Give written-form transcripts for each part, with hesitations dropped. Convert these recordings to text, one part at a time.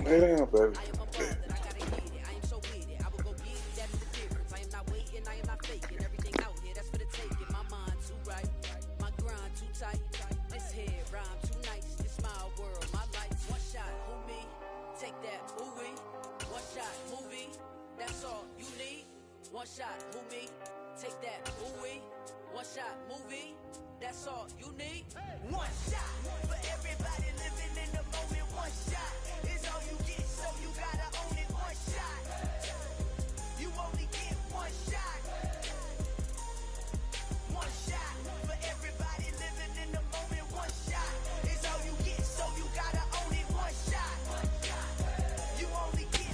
Lay down, baby. Okay. One shot, who me? Take that, ooh-wee. One shot, movie. That's all you need. One shot for everybody living in the moment. One shot is all you get, so you gotta own it. One shot. You only get one shot. One shot for everybody living in the moment. One shot is all you get, so you gotta own it. One shot. You only get.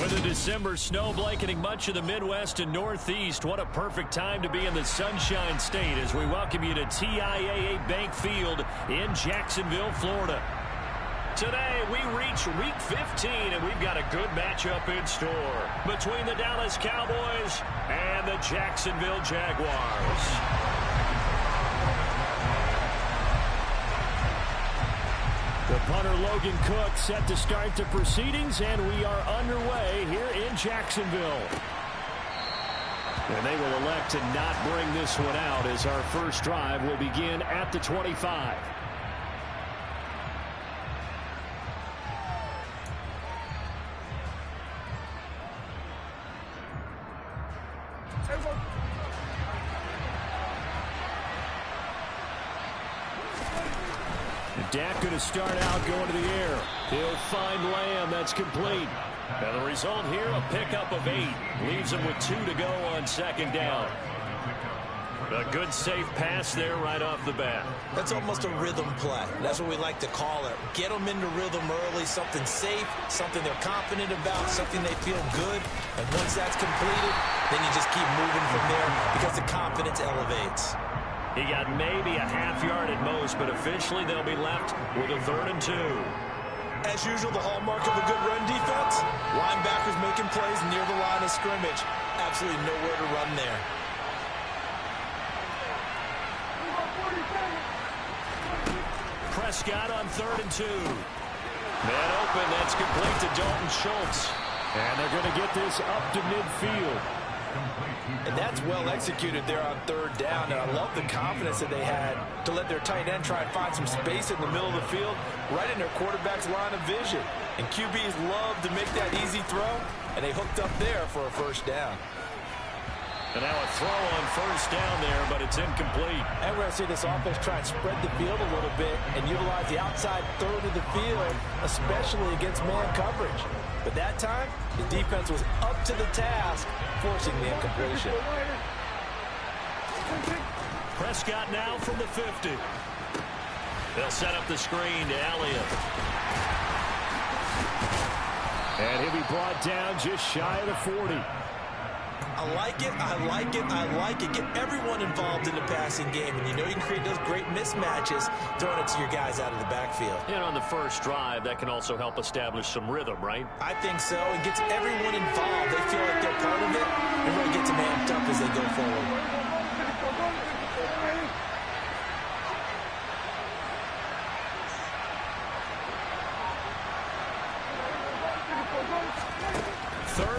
With a December snow blanketing much of the Midwest and Northeast, what a perfect time to be in the Sunshine State as we welcome you to TIAA Bank Field in Jacksonville, Florida. Today, we reach Week 15, and we've got a good matchup in store between the Dallas Cowboys and the Jacksonville Jaguars. The punter Logan Cook set to start the proceedings, and we are underway here in Jacksonville. And they will elect to not bring this one out as our first drive will begin at the 25. Dak going to start out going to the air. He'll find Lamb. That's complete. And the result here, a pickup of 8. Leaves him with 2 to go on second down. A good safe pass there right off the bat. That's almost a rhythm play. That's what we like to call it. Get them into rhythm early, something safe, something they're confident about, something they feel good. And once that's completed, then you just keep moving from there because the confidence elevates. He got maybe a half yard at most, but officially they'll be left with a 3rd and 2. As usual, the hallmark of a good run defense, linebackers making plays near the line of scrimmage. Absolutely nowhere to run there. Prescott on 3rd and 2. Man open, that's complete to Dalton Schultz. And they're going to get this up to midfield. And that's well executed there on 3rd down. And I love the confidence that they had to let their tight end try and find some space in the middle of the field, right in their quarterback's line of vision. And QBs love to make that easy throw, and they hooked up there for a 1st down. And now a throw on 1st down there, but it's incomplete. And we're going to see this offense try and spread the field a little bit and utilize the outside 3rd of the field, especially against man coverage. But that time, the defense was up to the task, forcing the incompletion. Prescott now from the 50. They'll set up the screen to Elliott. And he'll be brought down just shy of the 40. I like it, I like it, I like it. Get everyone involved in the passing game, and you know you can create those great mismatches throwing it to your guys out of the backfield. And on the first drive, that can also help establish some rhythm, right? I think so. It gets everyone involved. They feel like they're part of it, and really gets them amped up as they go forward.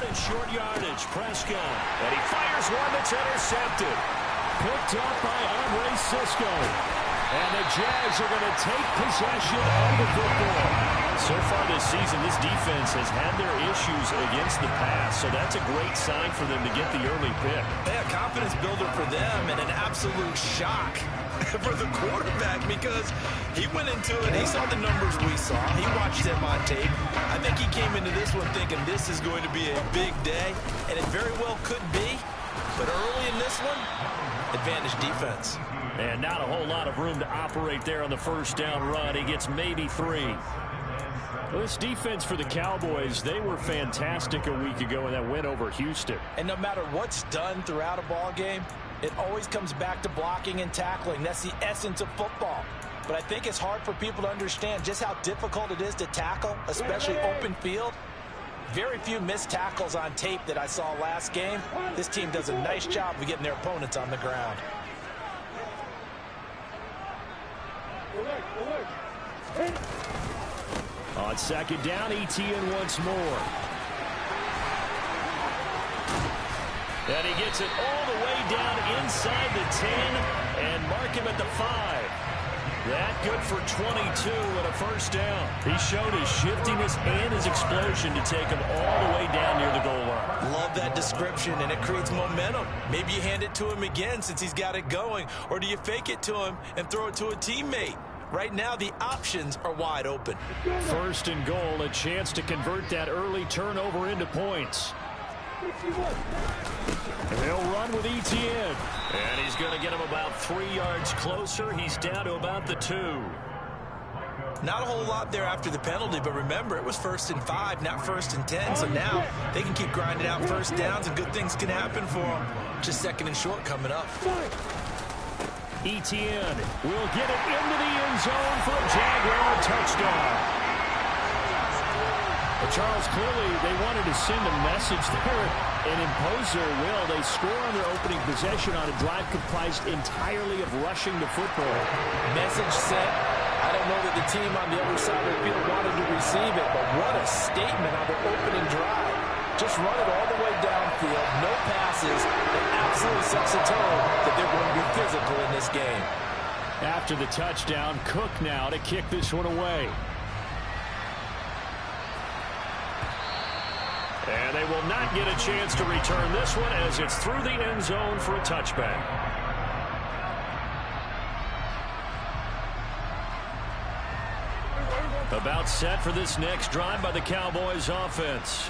Short yardage, Prescott. And he fires one that's intercepted. Picked up by Andre Cisco. And the Jags are going to take possession of the football. So far this season, this defense has had their issues against the pass, so that's a great sign for them to get the early pick. Yeah, confidence builder for them and an absolute shock for the quarterback because he went into it, he saw the numbers we saw, he watched them on tape. I think he came into this one thinking this is going to be a big day, and it very well could be, but early in this one, advantage defense. And not a whole lot of room to operate there on the 1st down run. He gets maybe 3. Well, this defense for the Cowboys, they were fantastic a week ago in that win over Houston. And no matter what's done throughout a ball game, it always comes back to blocking and tackling. That's the essence of football. But I think it's hard for people to understand just how difficult it is to tackle, especially open field. Very few missed tackles on tape that I saw last game. This team does a nice job of getting their opponents on the ground. On second down, ETN once more. And he gets it all the way down inside the 10 and mark him at the 5. That good for 22 and a first down. He showed his shiftiness and his explosion to take him all the way down near the goal line. Love that description, and it creates momentum. Maybe you hand it to him again since he's got it going, or do you fake it to him and throw it to a teammate? Right now, the options are wide open. First and goal, a chance to convert that early turnover into points. And they'll run with ETN. And he's going to get him about 3 yards closer. He's down to about the 2. Not a whole lot there after the penalty, but remember, it was 1st and 5, not 1st and 10. So now they can keep grinding out first downs, and good things can happen for them. Just 2nd and short coming up. ETN will get it into the end zone for a Jaguar touchdown. Well, Charles, clearly they wanted to send a message there and impose their will. They score on their opening possession on a drive comprised entirely of rushing the football. Message sent. I don't know that the team on the other side of the field wanted to receive it, but what a statement on their opening drive. Just run it all the way downfield, no passes. It absolutely sets a tone that they're going to be physical in this game. After the touchdown, Cook now to kick this one away. And they will not get a chance to return this one as it's through the end zone for a touchback. About set for this next drive by the Cowboys offense.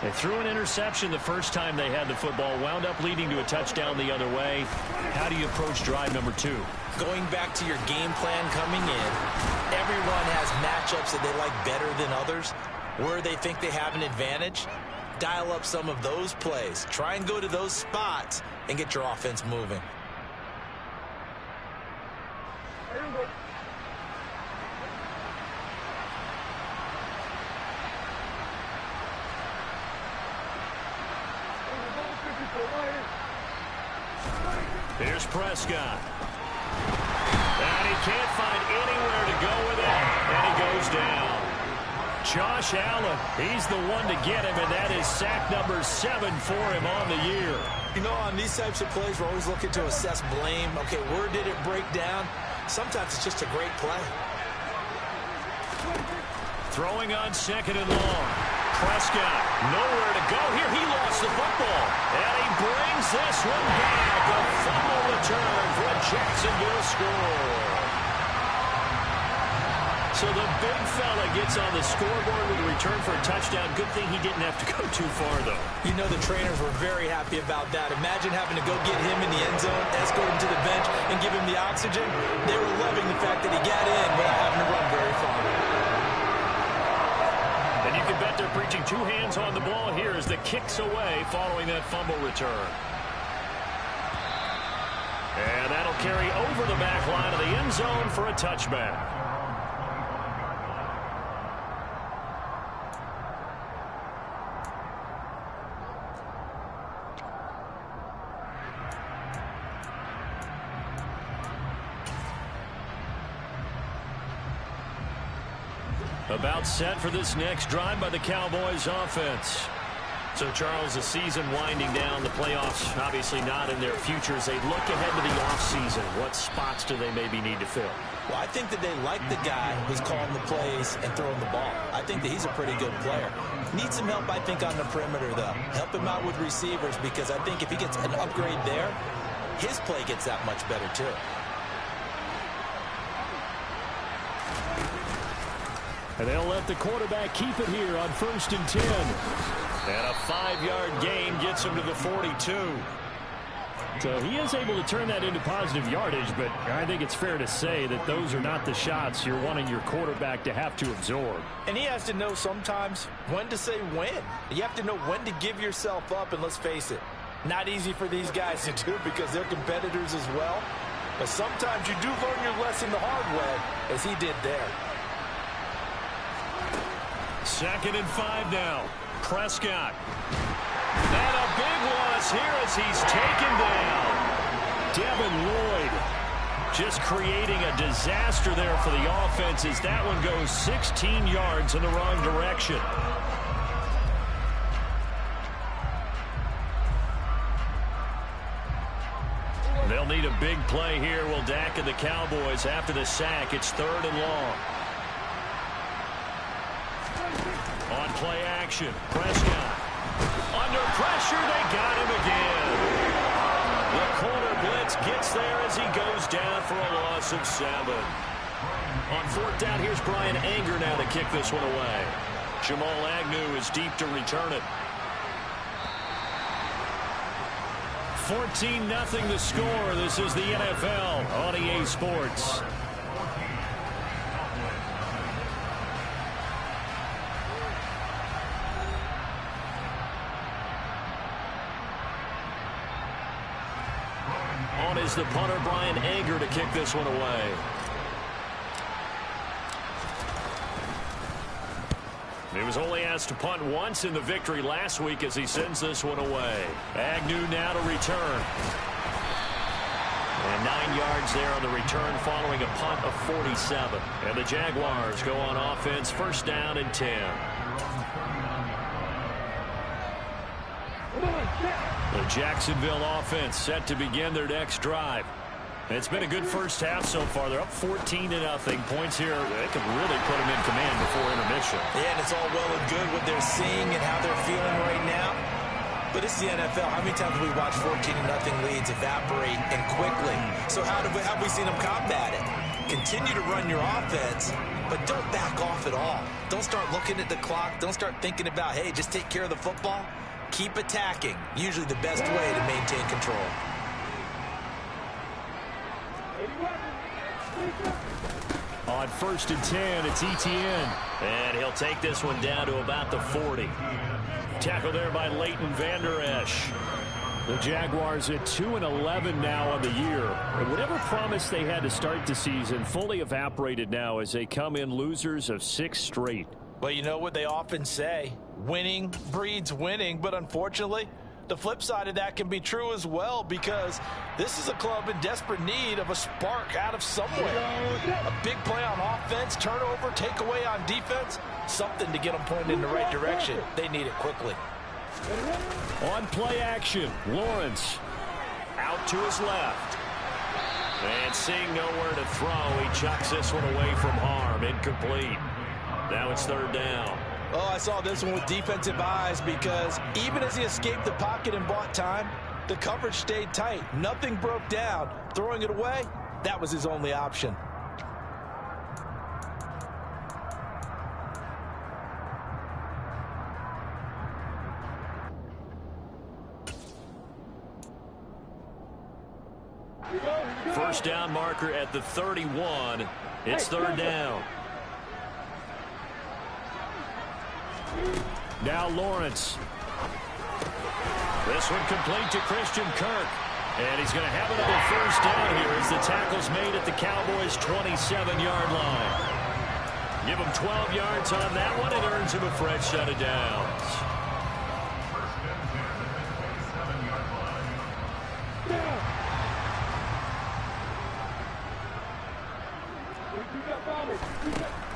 They threw an interception the first time they had the football, wound up leading to a touchdown the other way. How do you approach drive number 2? Going back to your game plan coming in, everyone has matchups that they like better than others. Where they think they have an advantage, dial up some of those plays. Try and go to those spots and get your offense moving. Here's Prescott. And he can't find anywhere to go with it, and he goes down. Josh Allen, he's the one to get him, and that is sack number 7 for him on the year. You know, on these types of plays, we're always looking to assess blame. Okay, where did it break down? Sometimes it's just a great play. Throwing on 2nd and long. Prescott, nowhere to go here. He lost the football, and he brings this one back. A fumble return for a Jacksonville score. So the big fella gets on the scoreboard with a return for a touchdown. Good thing he didn't have to go too far, though. You know the trainers were very happy about that. Imagine having to go get him in the end zone, escort him to the bench, and give him the oxygen. They were loving the fact that he got in without having to run very far. And you can bet they're preaching 2 hands on the ball here as the kick's away following that fumble return. And that'll carry over the back line of the end zone for a touchback. About set for this next drive by the Cowboys offense. So, Charles, the season winding down, the playoffs obviously not in their futures. They look ahead to the offseason. What spots do they maybe need to fill? Well, I think that they like the guy who's calling the plays and throwing the ball. I think that he's a pretty good player. Needs some help, I think, on the perimeter, though. Help him out with receivers, because I think if he gets an upgrade there, his play gets that much better, too. And they'll let the quarterback keep it here on 1st and 10. And a 5-yard gain gets him to the 42. So he is able to turn that into positive yardage, but I think it's fair to say that those are not the shots you're wanting your quarterback to have to absorb. And he has to know sometimes when to say when. You have to know when to give yourself up, and let's face it, not easy for these guys to do because they're competitors as well. But sometimes you do learn your lesson the hard way, as he did there. 2nd and 5 now. Prescott. And a big loss here as he's taken down. Devin Lloyd. Just creating a disaster there for the offense as that one goes 16 yards in the wrong direction. They'll need a big play here. Will Dak and the Cowboys after the sack. It's 3rd and long. On play action, Prescott. Under pressure, they got him again. The corner blitz gets there as he goes down for a loss of 7. On 4th down, here's Brian Anger now to kick this one away. Jamal Agnew is deep to return it. 14-0 the score. This is the NFL on EA Sports. On is the punter, Brian Anger, to kick this one away. He was only asked to punt once in the victory last week as he sends this one away. Agnew now to return. And 9 yards there on the return following a punt of 47. And the Jaguars go on offense, 1st down and 10. The Jacksonville offense set to begin their next drive. It's been a good first half so far. They're up 14-0. Points here, they can really put them in command before intermission. Yeah, and it's all well and good what they're seeing and how they're feeling right now. But it's the NFL. How many times have we watched 14-0 leads evaporate and quickly? So how have we seen them combat it? Continue to run your offense, but don't back off at all. Don't start looking at the clock. Don't start thinking about, hey, just take care of the football. Keep attacking. Usually the best way to maintain control. On 1st and 10, it's Etienne. And he'll take this one down to about the 40. Tackle there by Leighton Vander Esch. The Jaguars at 2-11 now on the year. And whatever promise they had to start the season fully evaporated now as they come in losers of 6 straight. Well, you know what they often say, winning breeds winning, but unfortunately, the flip side of that can be true as well because this is a club in desperate need of a spark out of somewhere. A big play on offense, turnover, takeaway on defense, something to get them pointed in the right direction. They need it quickly. On play action, Lawrence out to his left. And seeing nowhere to throw, he chucks this one away from harm. Incomplete. Now it's 3rd down. Oh, I saw this one with defensive eyes because even as he escaped the pocket and bought time, the coverage stayed tight. Nothing broke down. Throwing it away, that was his only option. First down marker at the 31. It's 3rd down. Now Lawrence. This one complete to Christian Kirk. And he's going to have another first down here as the tackle's made at the Cowboys' 27-yard line. Give him 12 yards on that one. It earns him a fresh set of downs.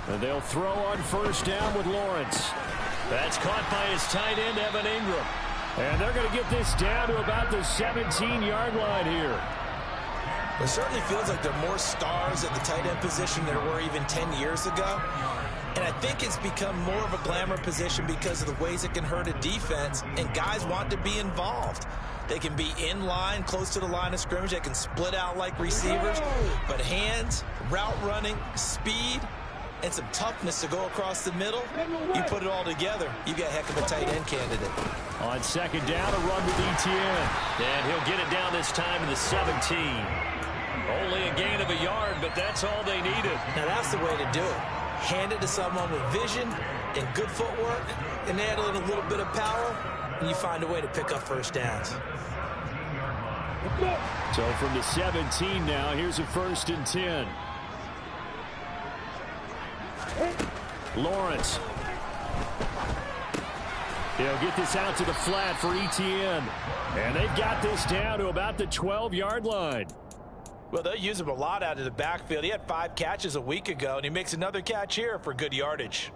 And they'll throw on first down with Lawrence. That's caught by his tight end, Evan Ingram. And they're going to get this down to about the 17-yard line here. It certainly feels like there are more stars at the tight end position than there were even 10 years ago. And I think it's become more of a glamour position because of the ways it can hurt a defense, and guys want to be involved. They can be in line, close to the line of scrimmage. They can split out like receivers. But hands, route running, speed, and some toughness to go across the middle, you put it all together, you got a heck of a tight end candidate. On 2nd down, a run with Etienne. And he'll get it down this time to the 17. Only a gain of a yard, but that's all they needed. Now that's the way to do it. Hand it to someone with vision and good footwork, and add in a little bit of power, and you find a way to pick up first downs. So from the 17 now, here's a 1st and 10. Lawrence. He'll get this out to the flat for Etienne. And they've got this down to about the 12-yard line. Well, they'll use him a lot out of the backfield. He had 5 catches a week ago, and he makes another catch here for good yardage.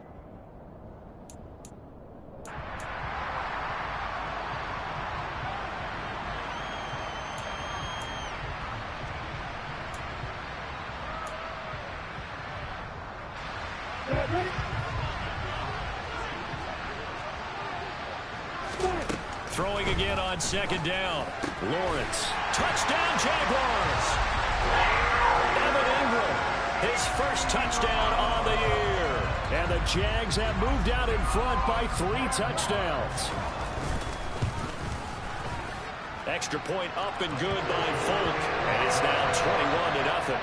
Throwing again on second down. Lawrence. Touchdown, Jaguars. Evan Ingram, his first touchdown on the year. And the Jags have moved out in front by 3 touchdowns. Extra point up and good by Folk. And it's now 21-0.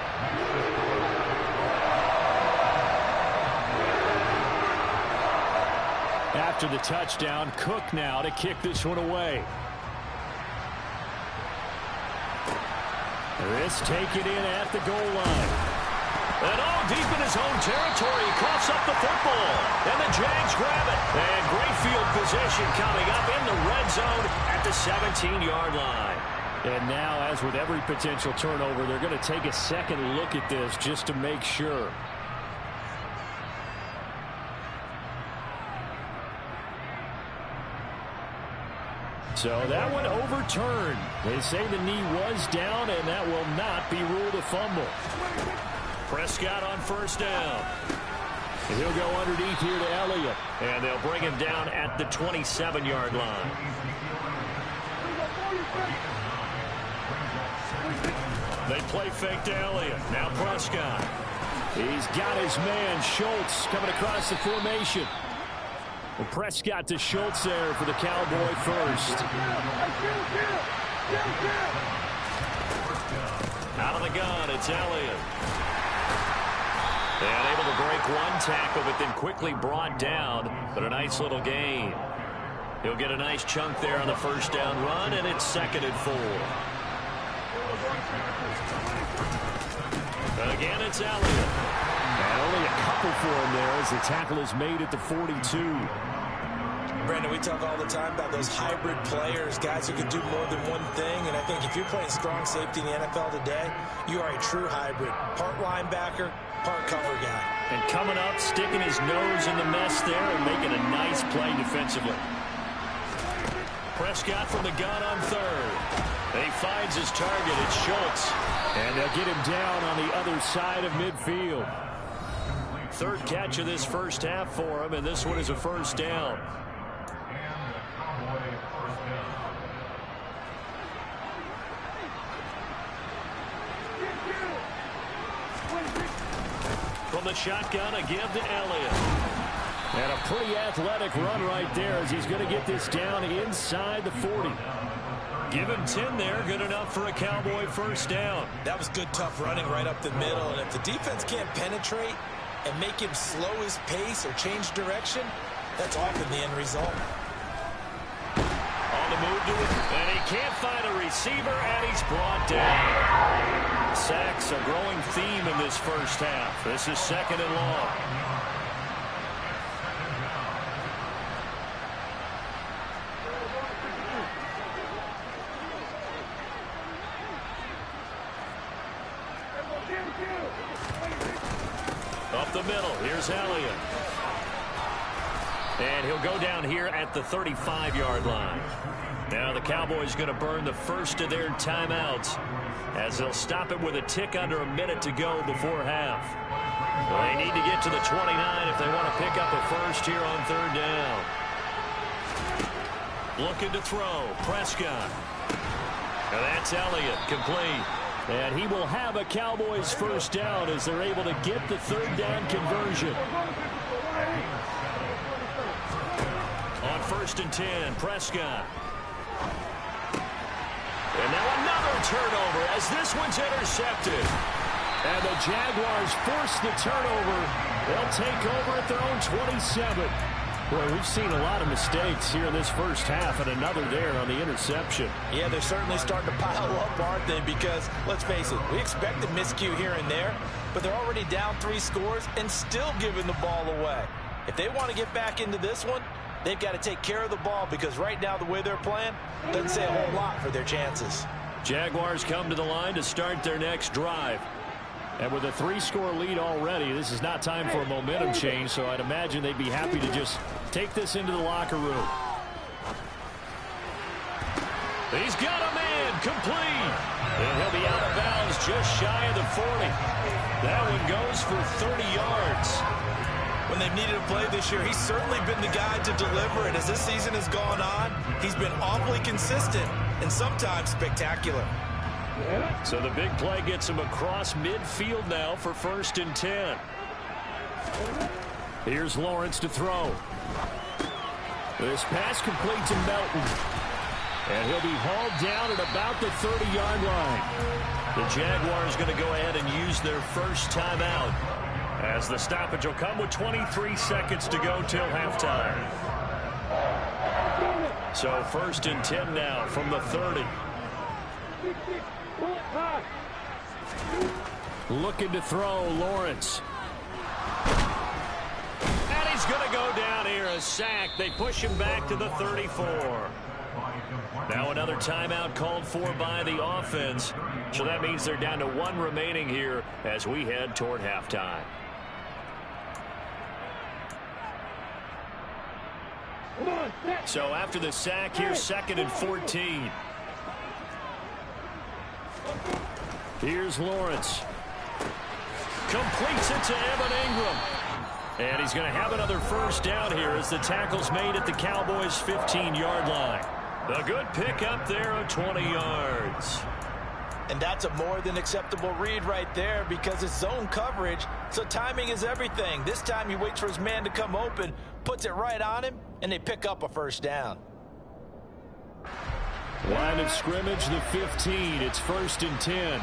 After the touchdown, Cook now to kick this one away. This taken in at the goal line. And all deep in his own territory, he coughs up the football. And the Jags grab it. And great field position coming up in the red zone at the 17-yard line. And now, as with every potential turnover, they're going to take a second look at this just to make sure. So that one overturned. They say the knee was down, and that will not be ruled a fumble. Prescott on first down. He'll go underneath here to Elliott, and they'll bring him down at the 27-yard line. They play fake to Elliott. Now Prescott. He's got his man, Schultz, coming across the formation. Well, Prescott to Schultz there for the Cowboy first. Out of the gun, it's Elliott. And able to break one tackle, but then quickly brought down. But a nice little gain. He'll get a nice chunk there on the first down run, and it's 2nd and 4. Again, it's Elliott. And only a couple for him there as the tackle is made at the 42. Brandon, we talk all the time about those hybrid players, guys who can do more than one thing. And I think if you're playing strong safety in the NFL today, you are a true hybrid. Part linebacker, part cover guy. And coming up, sticking his nose in the mess there and making a nice play defensively. Prescott from the gun on third. He finds his target. It's Schultz. And they'll get him down on the other side of midfield. Third catch of this first half for him, and this one is a first down. From the shotgun, a give to Elliott. And a pretty athletic run right there as he's going to get this down inside the 40. Give him 10 there, good enough for a Cowboy first down. That was good, tough running right up the middle. And if the defense can't penetrate and make him slow his pace or change direction, that's often the end result. On the move to it, and he can't find a receiver, and he's brought down. Sacks, a growing theme in this first half. This is 2nd and long. Up the middle, here's Elliott. And he'll go down here at the 35-yard line. Now the Cowboys going to burn the first of their timeouts as they'll stop it with a tick under a minute to go before half. They need to get to the 29 if they want to pick up a first here on third down. Looking to throw, Prescott. And that's Elliott, complete. And he will have a Cowboys first down as they're able to get the third down conversion. On 1st and 10, Prescott. And now another turnover as this one's intercepted. And the Jaguars force the turnover. They'll take over at their own 27. Boy, we've seen a lot of mistakes here in this first half, and another there on the interception. Yeah, they're certainly starting to pile up, aren't they? Because, let's face it, we expected miscue here and there, but they're already down 3 scores and still giving the ball away. If they want to get back into this one, they've got to take care of the ball because right now the way they're playing doesn't say a whole lot for their chances. Jaguars come to the line to start their next drive. And with a 3-score lead already, this is not time for a momentum change, so I'd imagine they'd be happy to just take this into the locker room. He's got a man complete. And he'll be out of bounds just shy of the 40. That one goes for 30 yards. When they've needed a play this year, he's certainly been the guy to deliver. And as this season has gone on, he's been awfully consistent and sometimes spectacular. So the big play gets him across midfield now for 1st and 10. Here's Lawrence to throw. This pass complete to Melton. And he'll be hauled down at about the 30-yard line. The Jaguars going to go ahead and use their first timeout, as the stoppage will come with 23 seconds to go till halftime. So 1st and 10 now from the 30. Looking to throw, Lawrence. And he's going to go down here, a sack. They push him back to the 34. Now another timeout called for by the offense. So that means they're down to 1 remaining here as we head toward halftime. So after the sack, here's 2nd and 14. Here's Lawrence. Completes it to Evan Ingram. And he's going to have another first down here as the tackle's made at the Cowboys' 15-yard line. A good pickup there of 20 yards. And that's a more than acceptable read right there because it's zone coverage, so timing is everything. This time he waits for his man to come open, puts it right on him, and they pick up a first down. Line of scrimmage, the 15. It's 1st and 10.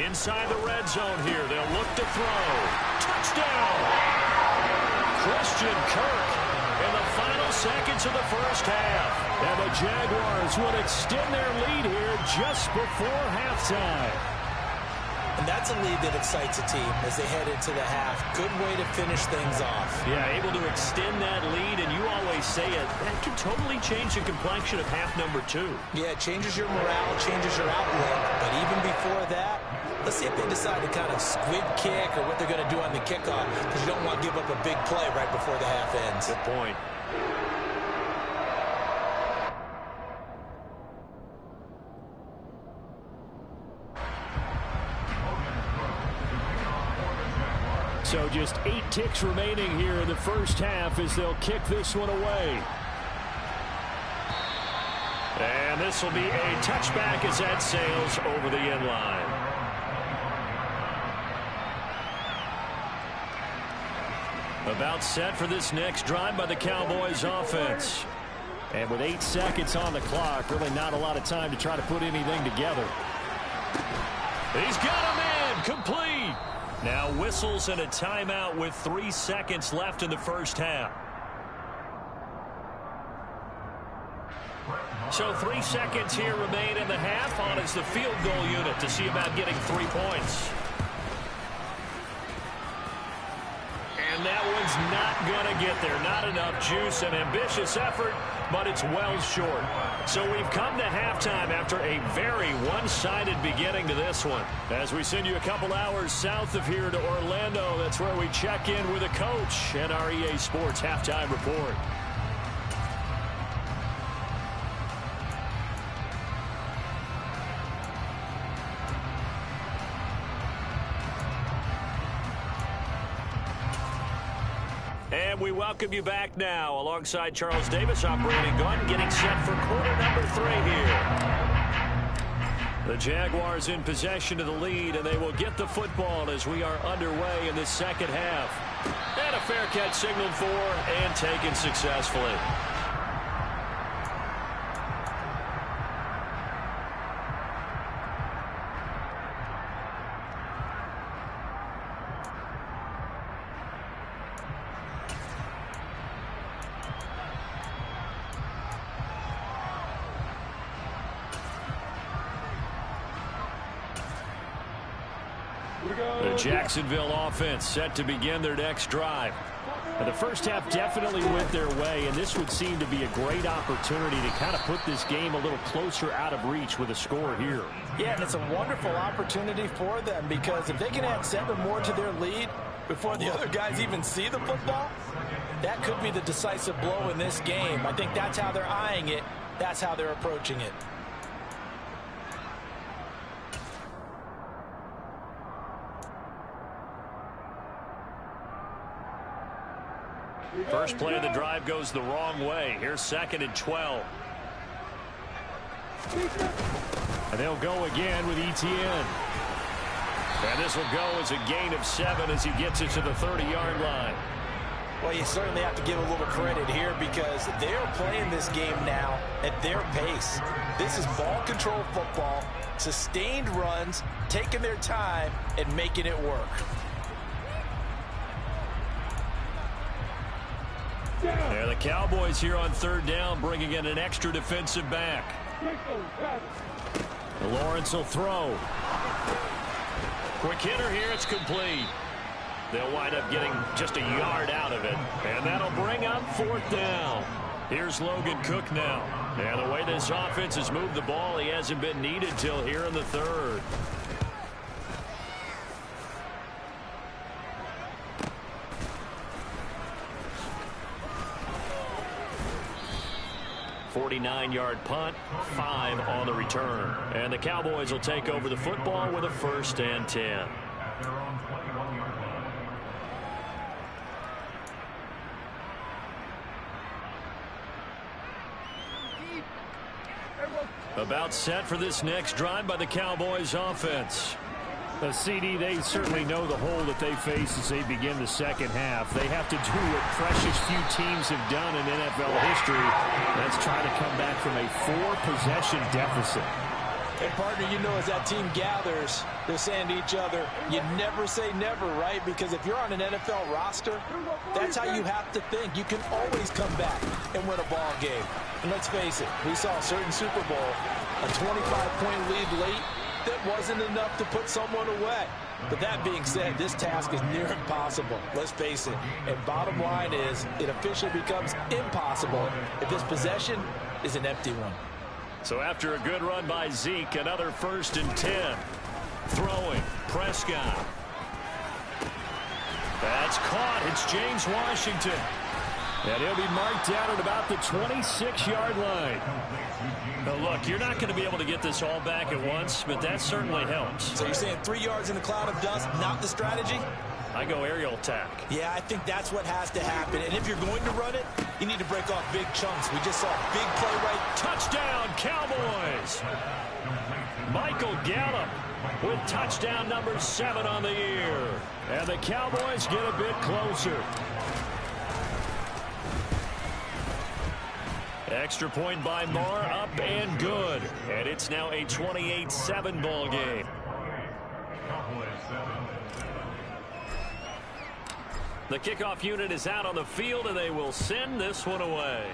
Inside the red zone here. They'll look to throw. Touchdown! Christian Kirk in the final seconds of the first half. And the Jaguars would extend their lead here just before halftime. And that's a lead that excites a team as they head into the half. Good way to finish things off. Yeah, able to extend that lead, and you always say it, that can totally change the complexion of half number 2. Yeah, it changes your morale, changes your outlook. But even before that, let's see if they decide to kind of squib kick or what they're going to do on the kickoff, because you don't want to give up a big play right before the half ends. Good point. So just 8 ticks remaining here in the first half as they'll kick this one away. And this will be a touchback as that sails over the end line. About set for this next drive by the Cowboys offense. And with 8 seconds on the clock, really not a lot of time to try to put anything together. He's got a man complete. Now whistles and a timeout with 3 seconds left in the first half. So 3 seconds here remain in the half. On is the field goal unit to see about getting 3 points. And that one's not going to get there. Not enough juice. An ambitious effort, but it's well short. So we've come to halftime after a very one-sided beginning to this one. As we send you a couple hours south of here to Orlando, that's where we check in with a coach and our EA Sports Halftime Report. And we welcome you back now alongside Charles Davis operating gun, getting set for quarter number 3 here. The Jaguars in possession of the lead, and they will get the football as we are underway in the second half. And a fair catch signaled for and taken successfully. The Jacksonville offense set to begin their next drive. And the first half definitely went their way, and this would seem to be a great opportunity to kind of put this game a little closer out of reach with a score here. Yeah, and it's a wonderful opportunity for them, because if they can add 7 more to their lead before the other guys even see the football, that could be the decisive blow in this game. I think that's how they're eyeing it. That's how they're approaching it. First play of the drive goes the wrong way. Here's 2nd and 12. And they'll go again with ETN. And this will go as a gain of 7 as he gets it to the 30-yard line. Well, you certainly have to give a little credit here, because they're playing this game now at their pace. This is ball control football, sustained runs, taking their time, and making it work. There the Cowboys here on 3rd down, bringing in an extra defensive back. Lawrence will throw. Quick hitter here, it's complete. They'll wind up getting just a yard out of it, and that'll bring up 4th down. Here's Logan Cook now. And the way this offense has moved the ball, he hasn't been needed till here in the 3rd. .49-yard punt, 5 on the return. And the Cowboys will take over the football with a 1st and 10. About set for this next drive by the Cowboys offense. CD, they certainly know the hole that they face as they begin the second half. They have to do what precious few teams have done in NFL history. That's try to come back from a 4-possession deficit. And, partner, you know, as that team gathers, they're saying to each other, you never say never, right? Because if you're on an NFL roster, that's how you have to think. You can always come back and win a ball game. And let's face it, we saw a certain Super Bowl, a 25-point lead late, that wasn't enough to put someone away. But that being said, this task is near impossible. Let's face it. And bottom line is, it officially becomes impossible if this possession is an empty one. So after a good run by Zeke, another 1st and 10. Throwing, Prescott. That's caught. It's James Washington. And he'll be marked down at about the 26-yard line. Now, look, you're not going to be able to get this all back at once, but that certainly helps. So you're saying 3 yards in the cloud of dust, not the strategy? I go aerial attack. Yeah, I think that's what has to happen. And if you're going to run it, you need to break off big chunks. We just saw a big play right. Touchdown, Cowboys! Michael Gallup with touchdown number 7 on the year. And the Cowboys get a bit closer. Extra point by Moore, up and good. And it's now a 28-7 ball game. The kickoff unit is out on the field, and they will send this one away.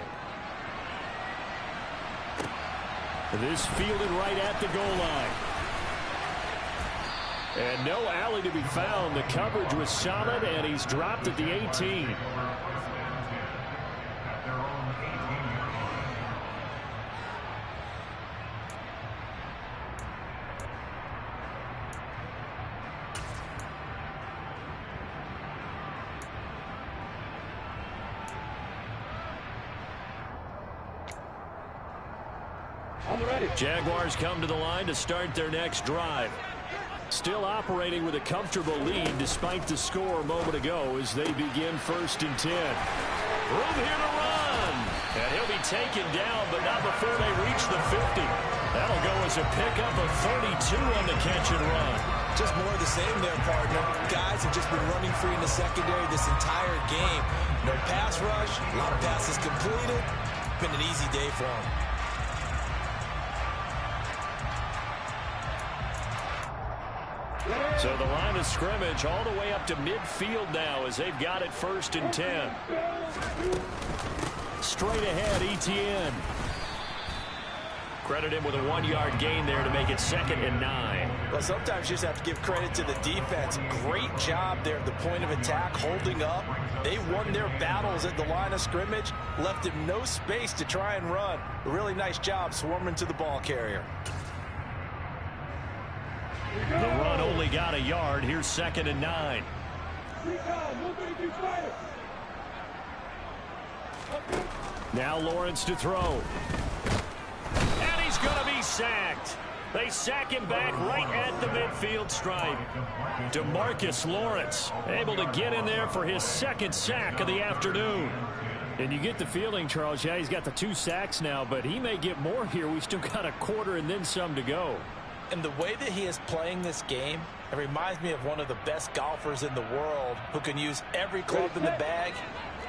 This fielded right at the goal line. And no alley to be found. The coverage was solid, and he's dropped at the 18. Jaguars come to the line to start their next drive. Still operating with a comfortable lead despite the score a moment ago as they begin 1st and 10. Room here to run. And he'll be taken down, but not before they reach the 50. That'll go as a pickup of 32 on the catch and run. Just more of the same there, partner. Guys have just been running free in the secondary this entire game. No pass rush, a lot of passes completed. Been an easy day for them. So the line of scrimmage all the way up to midfield now as they've got it 1st and 10. Straight ahead, ETN. Credit him with a 1-yard gain there to make it 2nd and 9. Well, sometimes you just have to give credit to the defense. Great job there at the point of attack, holding up. They won their battles at the line of scrimmage, left him no space to try and run. A really nice job swarming to the ball carrier. The run only got a yard. Here's 2nd and 9. Now Lawrence to throw. And he's going to be sacked. They sack him back right at the midfield stripe. DeMarcus Lawrence able to get in there for his 2nd sack of the afternoon. And you get the feeling, Charles, yeah, he's got the 2 sacks now, but he may get more here. We still got a quarter and then some to go. And the way that he is playing this game, it reminds me of one of the best golfers in the world who can use every club in the bag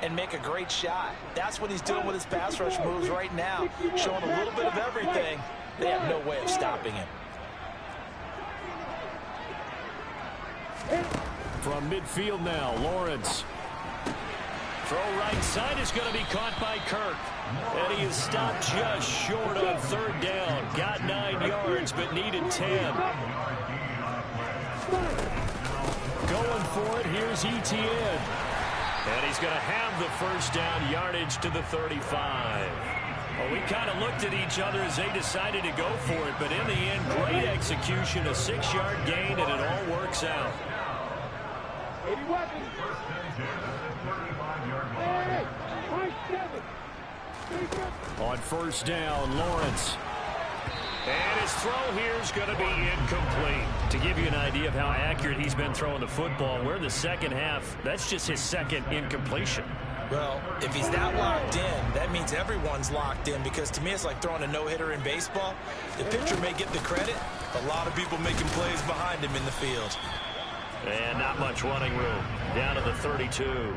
and make a great shot. That's what he's doing with his pass rush moves right now, showing a little bit of everything. They have no way of stopping him. From midfield now, Lawrence. Throw right side is going to be caught by Kirk. And he is stopped just short on 3rd down. Got 9 yards, but needed 10. Going for it, here's Etienne. And he's going to have the 1st down yardage to the 35. Well, we kind of looked at each other as they decided to go for it, but in the end, great execution, a 6-yard gain, and it all works out. On 1st down, Lawrence. And his throw here is going to be incomplete. To give you an idea of how accurate he's been throwing the football, we're in the 2nd half. That's just his 2nd incompletion. Well, if he's that locked in, that means everyone's locked in, because to me it's like throwing a no-hitter in baseball. The pitcher may get the credit, a lot of people making plays behind him in the field. And not much running room. Down to the 32.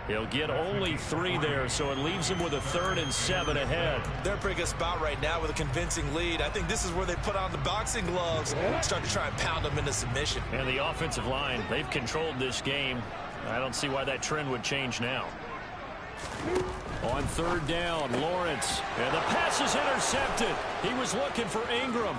He'll get only 3 there, so it leaves him with a 3rd and 7 ahead. They're in a pretty good spot right now with a convincing lead. I think this is where they put on the boxing gloves and start to try and pound them into submission. And the offensive line, they've controlled this game. I don't see why that trend would change now. On 3rd down, Lawrence. And the pass is intercepted. He was looking for Ingram.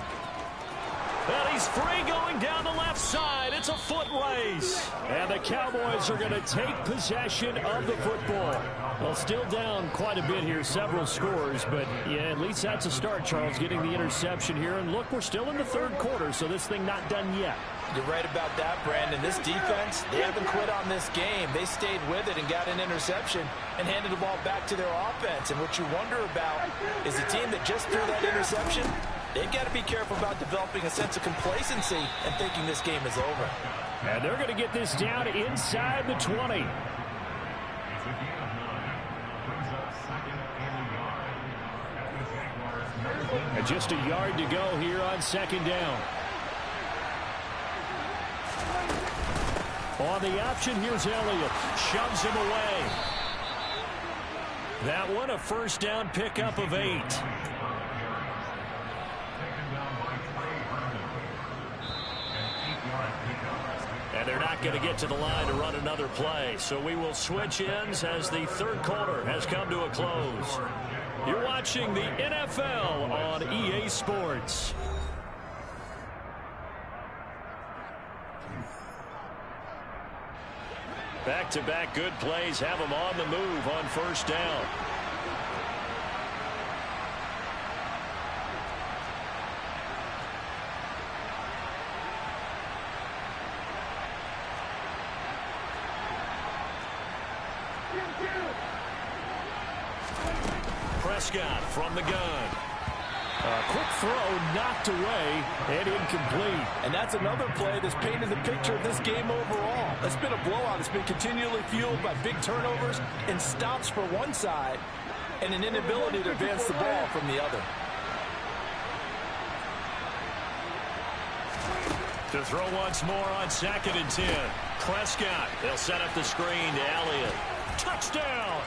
And he's free going down the left side. It's a foot race. And the Cowboys are going to take possession of the football. Well, still down quite a bit here, several scores. But, yeah, at least that's a start, Charles, getting the interception here. And, look, we're still in the 3rd quarter, so this thing not done yet. You're right about that, Brandon. This defense, they haven't quit on this game. They stayed with it and got an interception and handed the ball back to their offense. And what you wonder about is the team that just threw that interception, they've got to be careful about developing a sense of complacency and thinking this game is over. And they're going to get this down inside the 20. And just a yard to go here on 2nd down. On the option, here's Elliott. Shoves him away. That one, a 1st down pickup of 8. And they're not going to get to the line to run another play. So we will switch ends as the 3rd quarter has come to a close. You're watching the NFL on EA Sports. Back-to-back good plays have them on the move on 1st down. Prescott from the gun. A quick throw knocked away and incomplete. And that's another play that's painted the picture of this game overall. It's been a blowout. It's been continually fueled by big turnovers and stops for one side and an inability to advance the ball from the other. To throw once more on 2nd and 10. Prescott. They'll set up the screen to Elliott. Touchdown!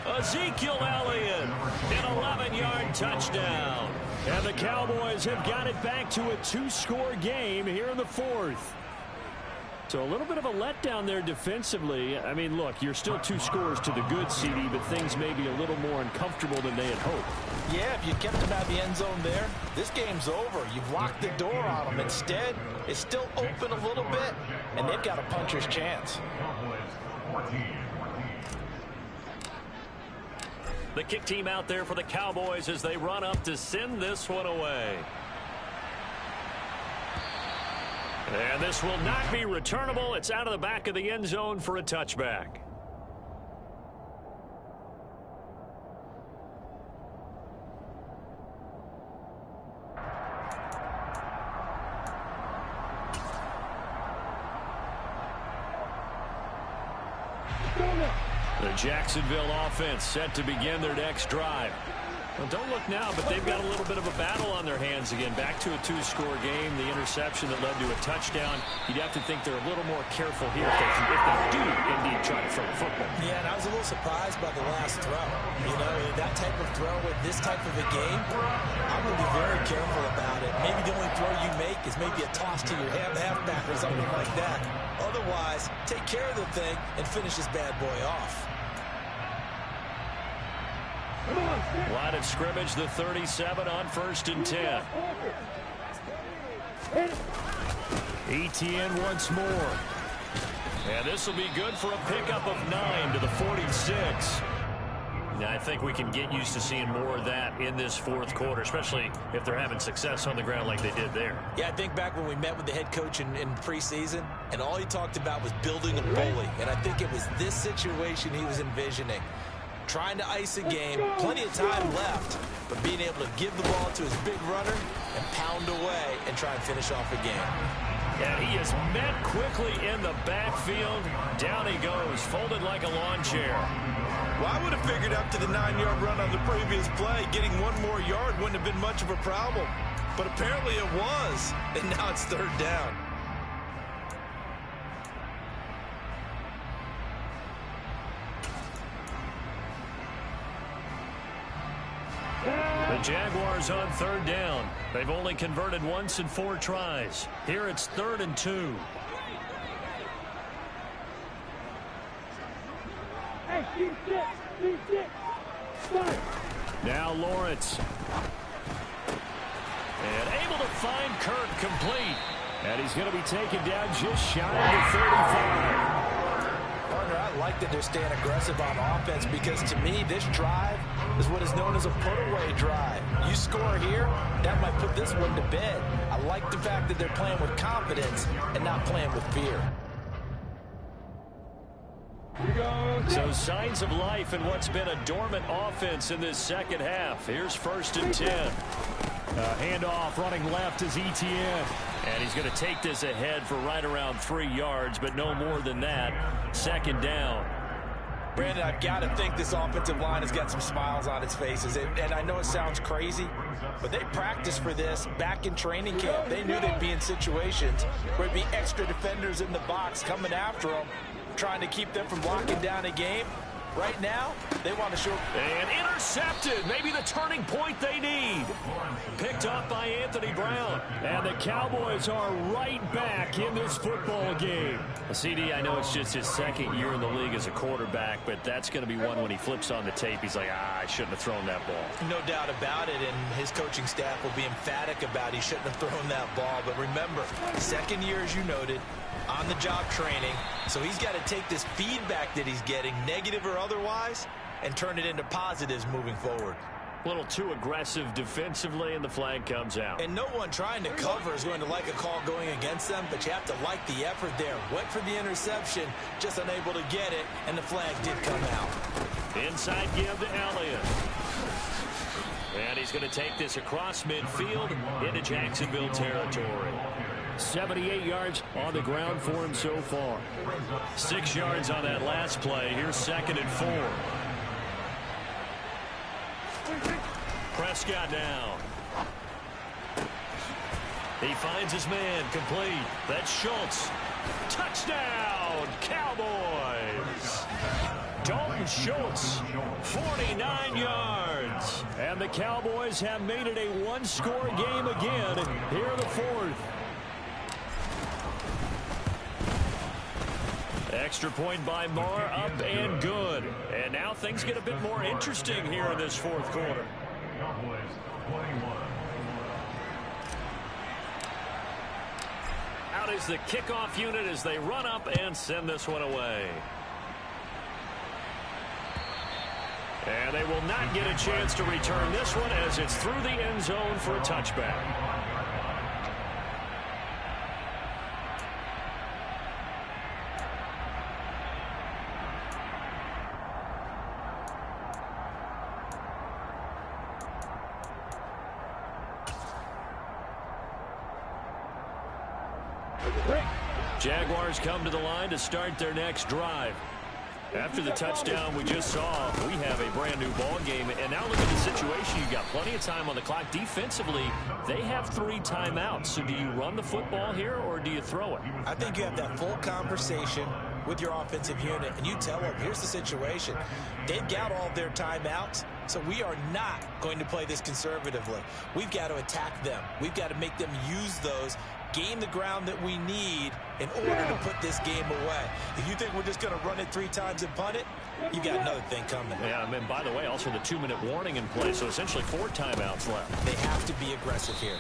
Ezekiel Elliott, an 11-yard touchdown. And the Cowboys have got it back to a 2-score game here in the 4th. So a little bit of a letdown there defensively. I mean, look, you're still 2 scores to the good, CD, but things may be a little more uncomfortable than they had hoped. Yeah, if you kept them out of the end zone there, this game's over. You've locked the door on them. Instead, it's still open a little bit, and they've got a puncher's chance. The kick team out there for the Cowboys as they run up to send this one away. And this will not be returnable. It's out of the back of the end zone for a touchback. The Jacksonville offense set to begin their next drive. Well, don't look now, but they've got a little bit of a battle on their hands again. Back to a 2-score game. The interception that led to a touchdown. You'd have to think they're a little more careful here if they do indeed try to throw the football. Yeah, and I was a little surprised by the last throw. You know, that type of throw with this type of a game, I'm going to be very careful about it. Maybe the only throw you make is maybe a toss to your halfback or something like that. Otherwise, take care of the thing and finish this bad boy off. Line of scrimmage, the 37 on 1st and 10. Etienne once more. And this will be good for a pickup of 9 to the 46. Now, I think we can get used to seeing more of that in this 4th quarter, especially if they're having success on the ground like they did there. Yeah, I think back when we met with the head coach in preseason, and all he talked about was building a bully. And I think it was this situation he was envisioning. Trying to ice a game, plenty of time left, but being able to give the ball to his big runner and pound away and try and finish off a game. And he is met quickly in the backfield. Down he goes, folded like a lawn chair. Well, I would have figured up to the 9-yard run on the previous play. Getting 1 more yard wouldn't have been much of a problem. But apparently it was, and now it's 3rd down. The Jaguars on 3rd down. They've only converted once in 4 tries. Here it's 3rd and 2. Now Lawrence. And able to find Kirk complete. And he's going to be taken down just shy of the 35. I like that they're staying aggressive on offense because, to me, this drive is what is known as a put-away drive. You score here, that might put this one to bed. I like the fact that they're playing with confidence and not playing with fear. So signs of life in what's been a dormant offense in this second half. Here's 1st and 10. Handoff running left is Etienne. And he's going to take this ahead for right around 3 yards, but no more than that. 2nd down. Brandon, I've got to think this offensive line has got some smiles on its faces. And I know it sounds crazy, but they practiced for this back in training camp. They knew they'd be in situations where there'd be extra defenders in the box coming after them, trying to keep them from locking down a game. Right now, they want to show. And intercepted. Maybe the turning point they need. Picked up by Anthony Brown. And the Cowboys are right back in this football game. CD, I know it's just his 2nd year in the league as a quarterback, but that's going to be one when he flips on the tape. He's like, I shouldn't have thrown that ball. No doubt about it, and his coaching staff will be emphatic about he shouldn't have thrown that ball. But remember, 2nd year, as you noted, on-the-job training, so he's got to take this feedback that he's getting, negative or otherwise, and turn it into positives moving forward. A little too aggressive defensively, and the flag comes out. And no one trying to cover is going to like a call going against them, but you have to like the effort there. Went for the interception, just unable to get it, and the flag did come out. Inside give to Elliott. And he's going to take this across midfield into Jacksonville territory. 78 yards on the ground for him so far. 6 yards on that last play. Here's 2nd and 4. Prescott down. He finds his man complete. That's Schultz. Touchdown, Cowboys. Dalton Schultz, 49 yards. And the Cowboys have made it a 1-score game again here in the 4th. Extra point by Marr, up and good. And now things get a bit more interesting here in this fourth quarter. Out is the kickoff unit as they run up and send this one away. And they will not get a chance to return this one as it's through the end zone for a touchback. Jaguars come to the line to start their next drive. After the touchdown we just saw, we have a brand new ball game. And now look at the situation. You've got plenty of time on the clock. Defensively, they have 3 timeouts. So do you run the football here or do you throw it? I think you have that full conversation with your offensive unit, and you tell them, here's the situation. They've got all their timeouts, so we are not going to play this conservatively. We've got to attack them. We've got to make them use those, gain the ground that we need in order to put this game away. If you think we're just going to run it 3 times and punt it, you got another thing coming. Yeah, and by the way, also the 2-minute warning in play, so essentially 4 timeouts left. They have to be aggressive here.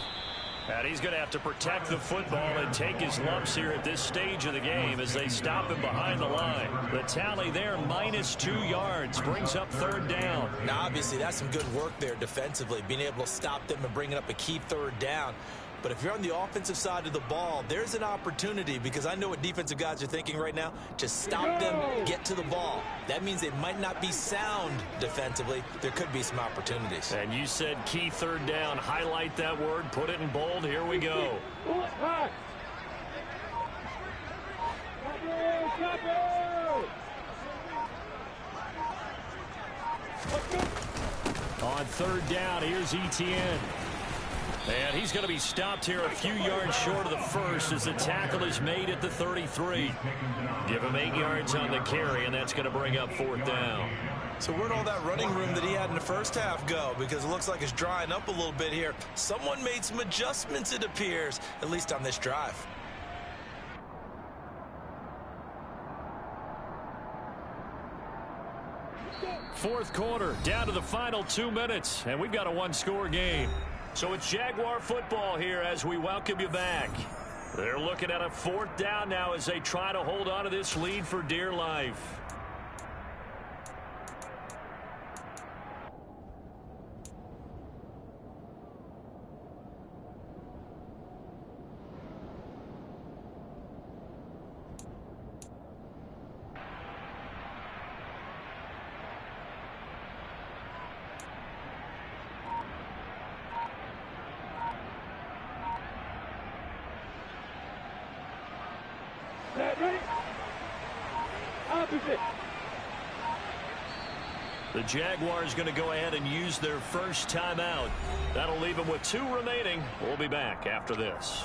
And he's going to have to protect the football and take his lumps here at this stage of the game as they stop him behind the line. The tally there, -2 yards, brings up 3rd down. Now, obviously, that's some good work there defensively, being able to stop them and bringing up a key 3rd down. But if you're on the offensive side of the ball, there's an opportunity, because I know what defensive guys are thinking right now. Just stop them, get to the ball. That means they might not be sound defensively. There could be some opportunities. And you said key 3rd down. Highlight that word. Put it in bold. Here we go. On 3rd down, here's Etienne. And he's going to be stopped here a few yards short of the first as the tackle is made at the 33. Give him 8 yards on the carry, and that's going to bring up 4th down. So where'd all that running room that he had in the first half go? Because it looks like it's drying up a little bit here. Someone made some adjustments, it appears, at least on this drive. Fourth quarter, down to the final 2 minutes, and we've got a 1-score game. So it's Jaguar football here as we welcome you back. They're looking at a 4th down now as they try to hold on to this lead for dear life. The Jaguars going to go ahead and use their first timeout. That'll leave them with 2 remaining. We'll be back after this.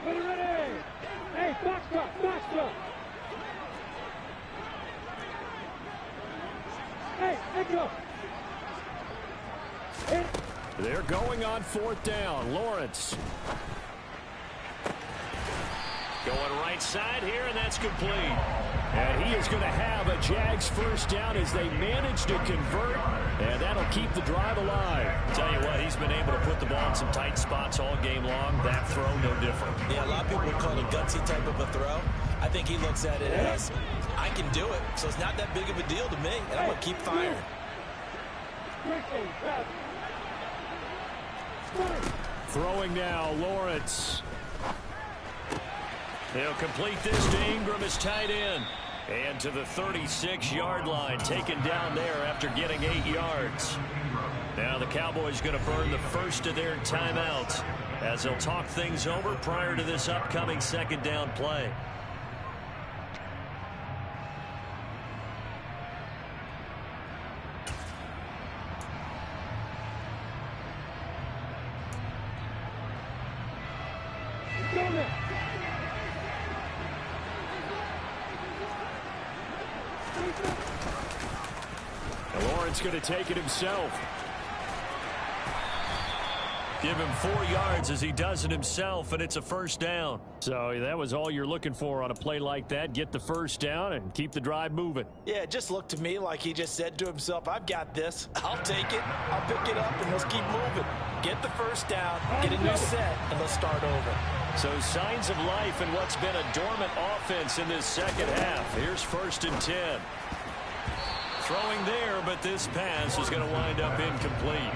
Ready? Hey, box drop. Hey, go. They're going on 4th down. Lawrence. Going right side here, and that's complete. And he is going to have a Jags first down as they manage to convert, and that'll keep the drive alive. Tell you what, he's been able to put the ball in some tight spots all game long. That throw, no different. Yeah, a lot of people would call it a gutsy type of a throw. I think he looks at it as, I can do it, so it's not that big of a deal to me, and I'm going to keep firing. Throwing now, Lawrence. He'll complete this to Ingram as tight end. And to the 36-yard line, taken down there after getting 8 yards. Now the Cowboys going to burn the first of their timeouts as they'll talk things over prior to this upcoming 2nd down play. Lawrence going to take it himself. Give him 4 yards as he does it himself, and it's a first down. So that was all you're looking for on a play like that. Get the first down and keep the drive moving. Yeah, it just looked to me like he just said to himself, I've got this. I'll take it. I'll pick it up, and let's keep moving. Get the first down, get a new set, and let's start over. So signs of life in what's been a dormant offense in this second half. Here's 1st and 10. Throwing there, but this pass is going to wind up incomplete.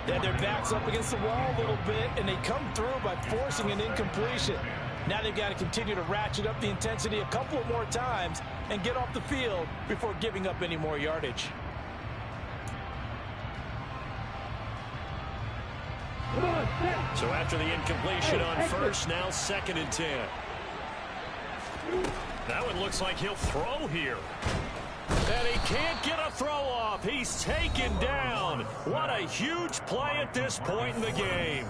They had their backs up against the wall a little bit, and they come through by forcing an incompletion. Now they've got to continue to ratchet up the intensity a couple of more times and get off the field before giving up any more yardage. So after the incompletion on first, now 2nd and 10. That one looks like he'll throw here. And he can't get a throw off. He's taken down. What a huge play at this point in the game.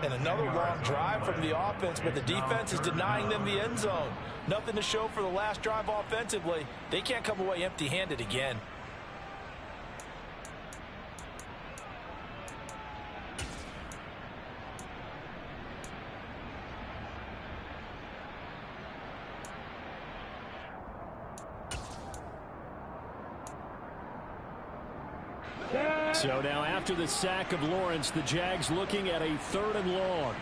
And another long drive from the offense, but the defense is denying them the end zone. Nothing to show for the last drive offensively. They can't come away empty-handed again. So now after the sack of Lawrence, the Jags looking at a 3rd and long.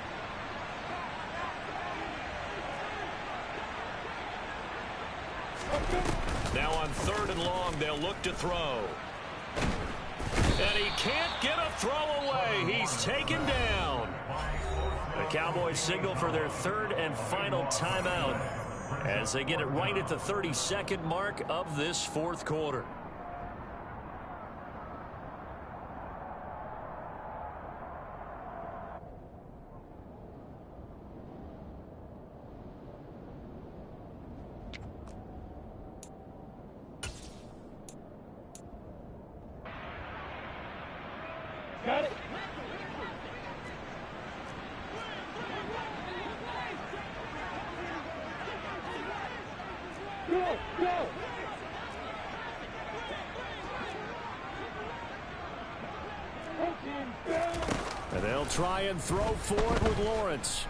Now on 3rd and long, they'll look to throw. And he can't get a throw away. He's taken down. The Cowboys signal for their 3rd and final timeout as they get it right at the 32nd mark of this 4th quarter. Got it. Go, go. And they'll try and throw forward with Lawrence.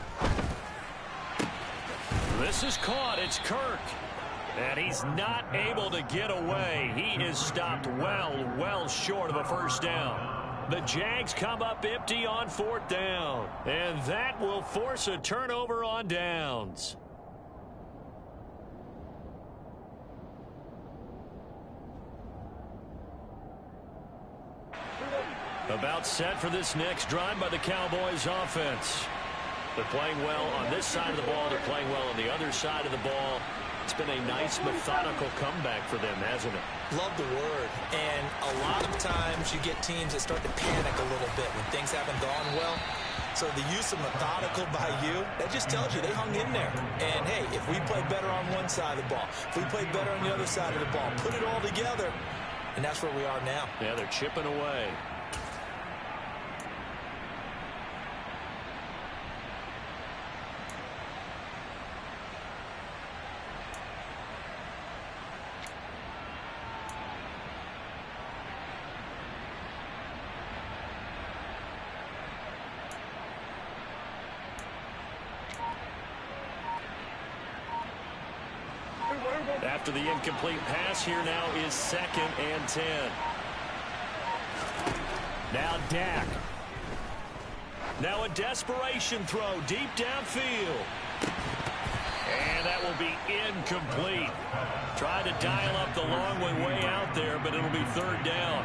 This is caught. It's Kirk. And he's not able to get away. He is stopped well short of a first down. The Jags come up empty on 4th down. And that will force a turnover on downs. About set for this next drive by the Cowboys offense. They're playing well on this side of the ball. They're playing well on the other side of the ball. It's been a nice methodical comeback for them, hasn't it? Love the word. And a lot of times you get teams that start to panic a little bit when things haven't gone well. So the use of methodical by you, that just tells you they hung in there. And, hey, if we play better on one side of the ball, if we play better on the other side of the ball, put it all together, and that's where we are now. Yeah, they're chipping away. After the incomplete pass, here now is 2nd and 10. Now Dak. Now a desperation throw deep downfield. And that will be incomplete. Tried to dial up the long way out there, but it'll be 3rd down.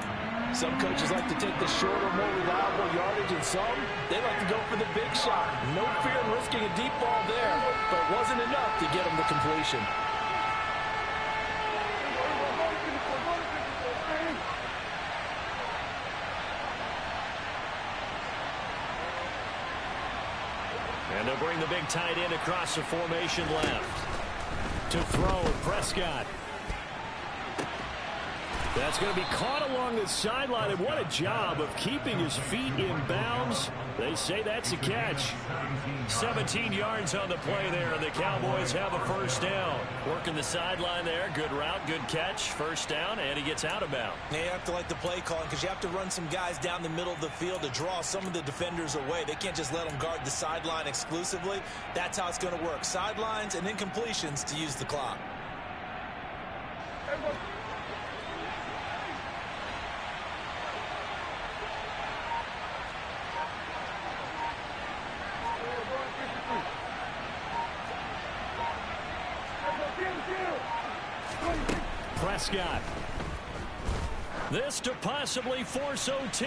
Some coaches like to take the shorter, more reliable yardage, and some, they like to go for the big shot. No fear in risking a deep ball there, but it wasn't enough to get them the completion. And they'll bring the big tight end across the formation left. To throw, Prescott. That's going to be caught along the sideline, and what a job of keeping his feet in bounds. They say that's a catch. 17 yards on the play there, and the Cowboys have a first down. Working the sideline there. Good route, good catch. First down, and he gets out of bounds. Yeah, you have to like the play calling because you have to run some guys down the middle of the field to draw some of the defenders away. They can't just let them guard the sideline exclusively. That's how it's going to work. Sidelines and incompletions to use the clock. Prescott. This to possibly force OT.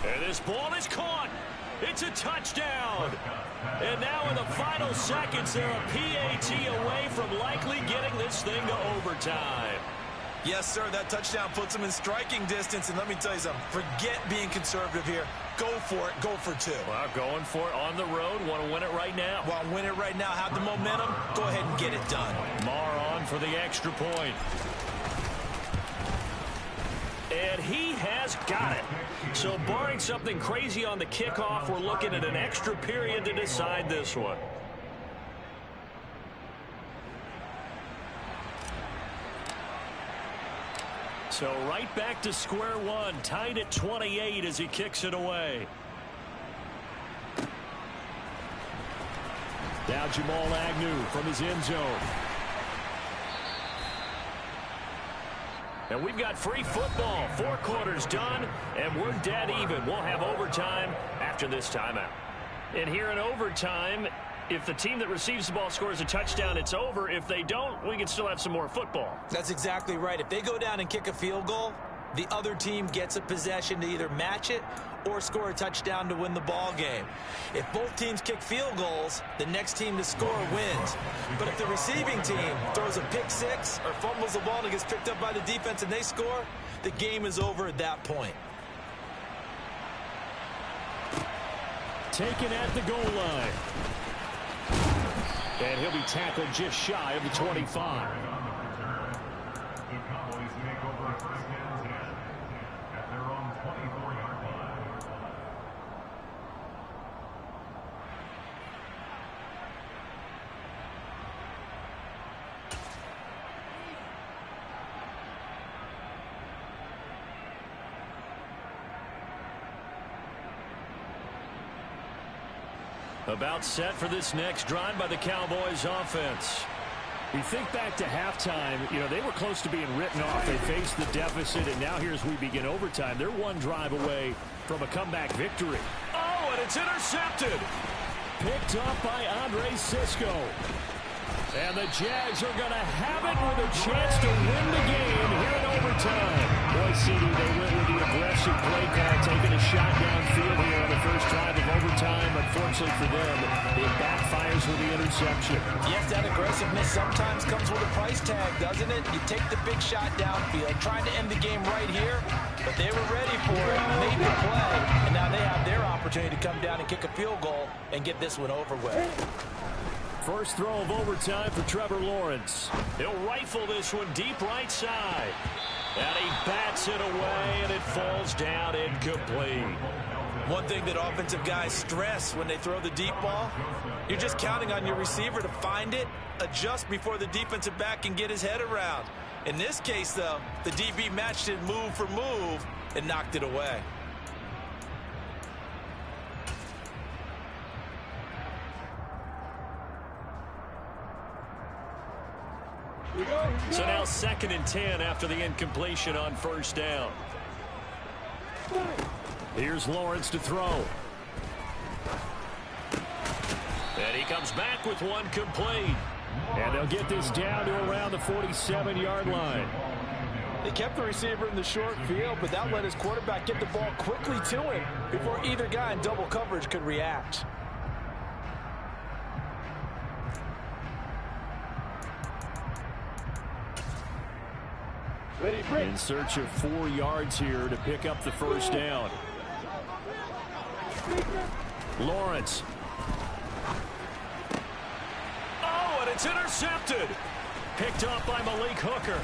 And this ball is caught. It's a touchdown. And now in the final seconds, they're a PAT away from likely getting this thing to overtime. Yes, sir, that touchdown puts them in striking distance. And let me tell you something, forget being conservative here. Go for it. Go for two. Well, going for it on the road. Want to win it right now. Well, win it right now. Have the momentum. Go ahead and get it done. Marr on for the extra point. And he has got it. So barring something crazy on the kickoff, we're looking at an extra period to decide this one. So right back to square one, tied at 28 as he kicks it away. Now Jamal Agnew from his end zone. And we've got free football. 4 quarters done, and we're dead even. We'll have overtime after this timeout. And here in overtime, if the team that receives the ball scores a touchdown, it's over. If they don't, we can still have some more football. That's exactly right. If they go down and kick a field goal, the other team gets a possession to either match it or score a touchdown to win the ball game. If both teams kick field goals, the next team to score wins. But if the receiving team throws a pick six or fumbles the ball and it gets picked up by the defense and they score, the game is over at that point. Taken at the goal line. And he'll be tackled just shy of the 25. About set for this next drive by the Cowboys offense. We think back to halftime, they were close to being written off. They faced the deficit, and now here's we begin overtime. They're one drive away from a comeback victory. Oh, and it's intercepted. Picked up by Andre Sisco. And the Jags are going to have it with a chance to win the game here in overtime. Boy, CD, they went with the aggressive play call, taking a shot downfield here on the first drive of overtime. Unfortunately for them, it backfires with the interception. Yes, that aggressiveness sometimes comes with a price tag, doesn't it? You take the big shot downfield, trying to end the game right here, but they were ready for it, made the play, and now they have their opportunity to come down and kick a field goal and get this one over with. First throw of overtime for Trevor Lawrence. He'll rifle this one deep right side. And he bats it away, and it falls down incomplete. One thing that offensive guys stress when they throw the deep ball, you're just counting on your receiver to find it, adjust before the defensive back can get his head around. In this case, though, the DB matched it move for move and knocked it away. So now 2nd and 10 after the incompletion on first down. Here's Lawrence to throw. And he comes back with one complete. And they'll get this down to around the 47-yard line. They kept the receiver in the short field, but that let his quarterback get the ball quickly to him before either guy in double coverage could react. In search of 4 yards here to pick up the first down. Lawrence. Oh, and it's intercepted. Picked up by Malik Hooker.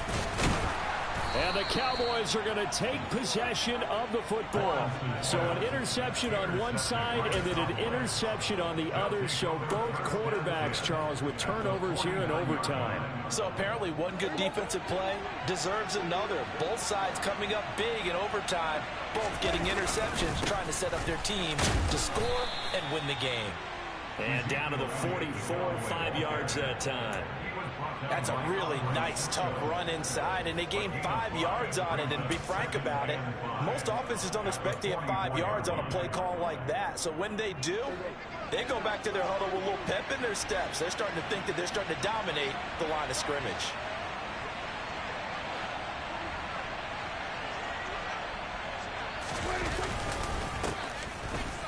And the Cowboys are going to take possession of the football. So an interception on one side and then an interception on the other. So both quarterbacks, Charles, with turnovers here in overtime. So apparently one good defensive play deserves another. Both sides coming up big in overtime, both getting interceptions, trying to set up their team to score and win the game. And down to the 44, 5 yards that time. That's a really nice, tough run inside, and they gained 5 yards on it. And to be frank about it, most offenses don't expect to get 5 yards on a play call like that. So when they do, they go back to their huddle with a little pep in their steps. They're starting to think that they're starting to dominate the line of scrimmage.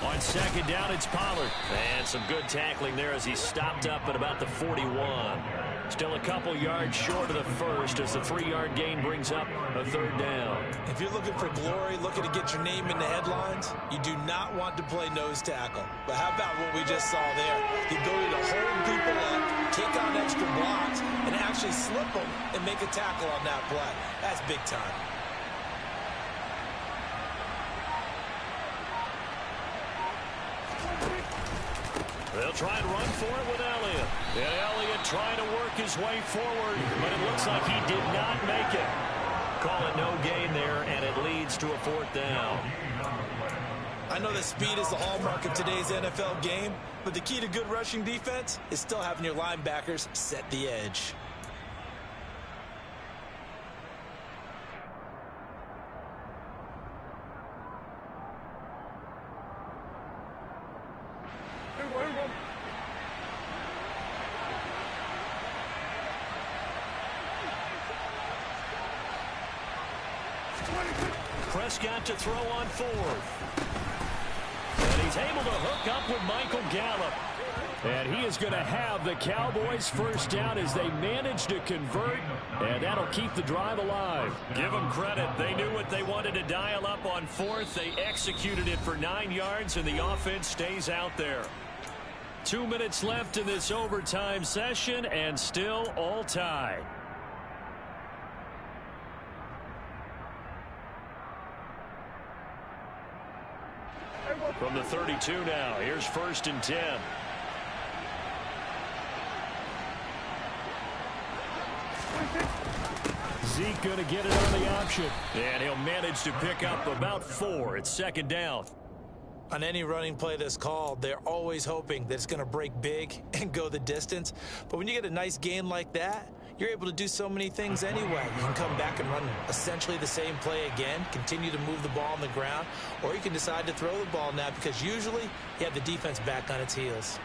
On second down, it's Pollard. And some good tackling there as he stopped up at about the 41. Still a couple yards short of the first as the 3-yard gain brings up a third down. If you're looking for glory, looking to get your name in the headlines, you do not want to play nose tackle. But how about what we just saw there? The ability to hold people up, take on extra blocks, and actually slip them and make a tackle on that play. That's big time. They'll try and run for it with Elliott. And Elliott trying to work his way forward, but it looks like he did not make it. Call it no gain there, and it leads to a fourth down. I know that speed is the hallmark of today's NFL game, but the key to good rushing defense is still having your linebackers set the edge. Prescott to throw on fourth. And he's able to hook up with Michael Gallup. And he is going to have the Cowboys first down as they manage to convert, and that'll keep the drive alive. Give them credit. They knew what they wanted to dial up on fourth. They executed it for 9 yards, and the offense stays out there. 2 minutes left in this overtime session, and still all tied. From the 32 now, here's 1st and 10. Zeke going to get it on the option. And he'll manage to pick up about 4. It's 2nd down. On any running play that's called, they're always hoping that it's going to break big and go the distance. But when you get a nice gain like that, you're able to do so many things anyway. You can come back and run essentially the same play again, continue to move the ball on the ground, or you can decide to throw the ball now because usually you have the defense back on its heels.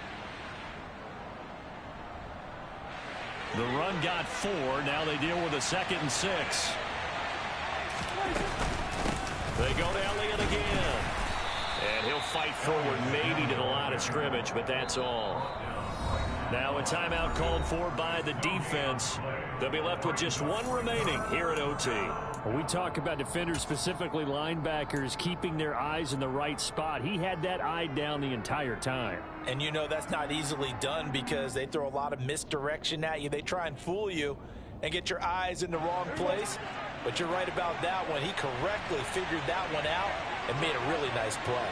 The run got 4. Now they deal with a 2nd and 6. They go to Elliott again. And he'll fight forward maybe to the line of scrimmage, but that's all. Now a timeout called for by the defense. They'll be left with just 1 remaining here at OT. When we talk about defenders, specifically linebackers, keeping their eyes in the right spot, he had that eye down the entire time. And you know that's not easily done because they throw a lot of misdirection at you. They try and fool you and get your eyes in the wrong place. But you're right about that one. He correctly figured that one out and made a really nice play.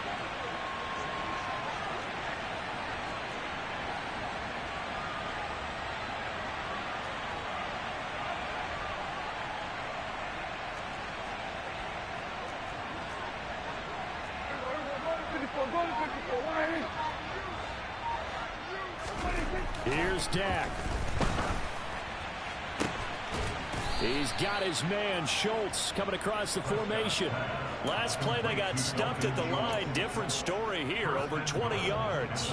Here's Dak. He's got his man, Schultz, coming across the formation. Last play, they got stuffed at the line. Different story here, over 20 yards.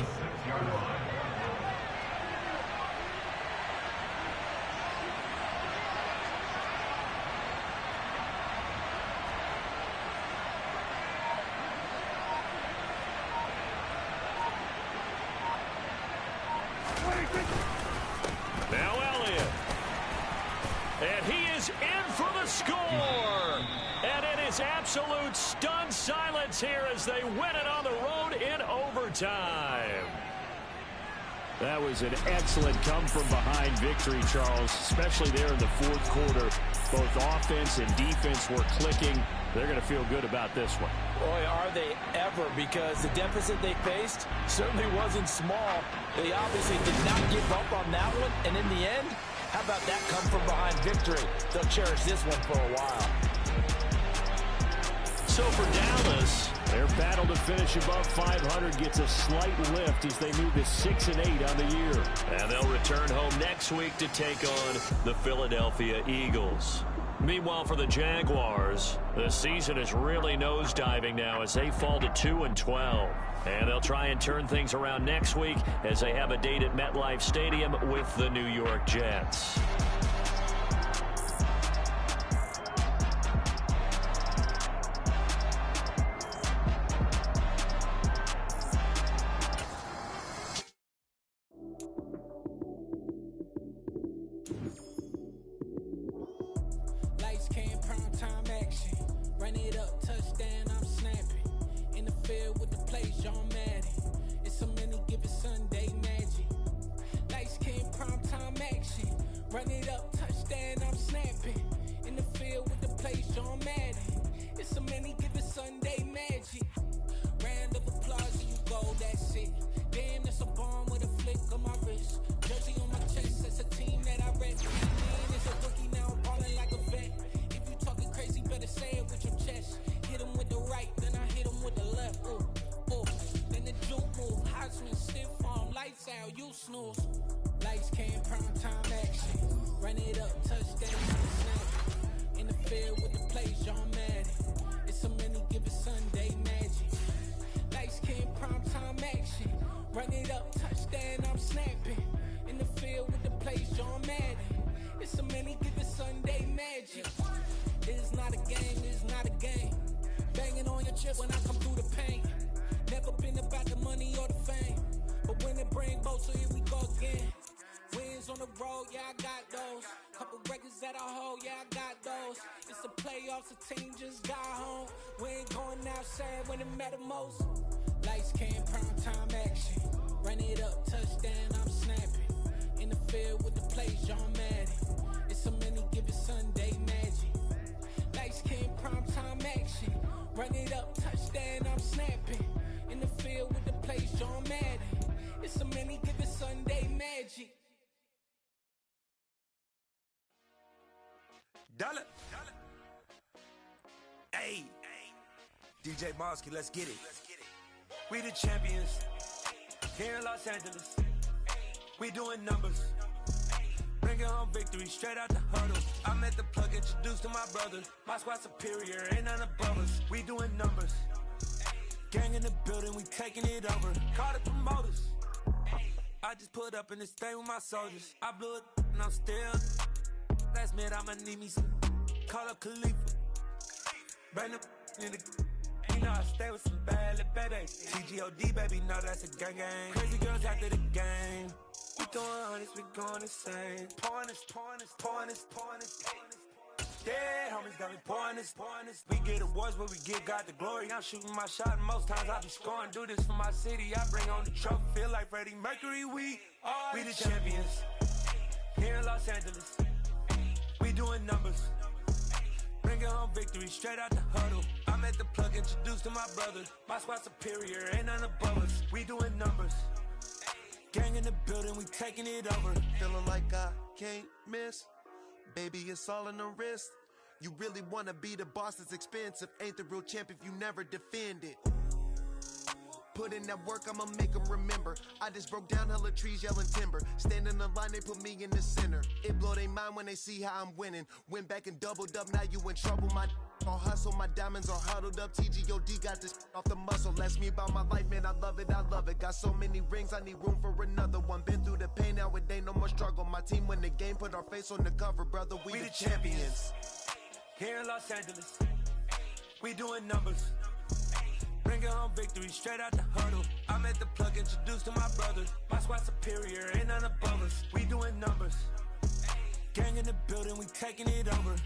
Now Elliott. And he is in for the score. And it is absolute stunned silence here as they win it on the road in overtime. That was an excellent come-from-behind victory, Charles, especially there in the fourth quarter. Both offense and defense were clicking. They're going to feel good about this one. Boy, are they ever, because the deficit they faced certainly wasn't small. They obviously did not give up on that one, and in the end, how about that come-from-behind victory? They'll cherish this one for a while. So for Dallas, their battle to finish above 500 gets a slight lift as they move to 6-8 on the year. And they'll return home next week to take on the Philadelphia Eagles. Meanwhile, for the Jaguars, the season is really nosediving now as they fall to 2-12. And they'll try and turn things around next week as they have a date at MetLife Stadium with the New York Jets. Dollar. Hey, DJ Bosky, let's get it. We the champions here in Los Angeles. We doing numbers. Bringing home victory straight out the huddle. I'm at the plug, introduced to my brother. My squad superior, ain't none above us. We doing numbers. Gang in the building, we taking it over. Call the promoters. I just put up in this thing with my soldiers. I blew it and I'm still. Last minute, I'ma need me some. Call up Khalifa. Bring them in the. You know I stay with some bad little baby. TGOD, baby, know that's a gang gang. Crazy girls after the game. We throwing hundreds, we going insane. Pouring this. Yeah, homies got me pouring this. We get awards, but we give God the glory. I'm shooting my shot, and most times I be scoring. Do this for my city, I bring on the trophy. Feel like Freddie Mercury, we the champions. Here in Los Angeles, we doing numbers. Bringing home victory straight out the huddle. I'm at the plug, introduced to my brother. My squad superior, ain't none above us. We doing numbers. Gang in the building, we taking it over. Feeling like I can't miss. Baby, it's all in the wrist. You really wanna be the boss, it's expensive. Ain't the real champ if you never defend it. Put in that work, I'ma make them remember. I just broke down hella trees, yelling timber. Stand in the line, they put me in the center. It blow their mind when they see how I'm winning. Went back and doubled up, now you in trouble. My all hustle, my diamonds are huddled up. TGOD got this off the muscle. Ask me about my life, man, I love it. Got so many rings, I need room for another one. Been through the pain, now it ain't no more struggle. My team win the game, put our face on the cover, brother. We the champions. Here in Los Angeles, we doing numbers. Bringing home victory straight out the huddle. I'm at the plug, introduced to my brother. My squad superior, ain't none above us. We doing numbers. Gang in the building, we taking it over.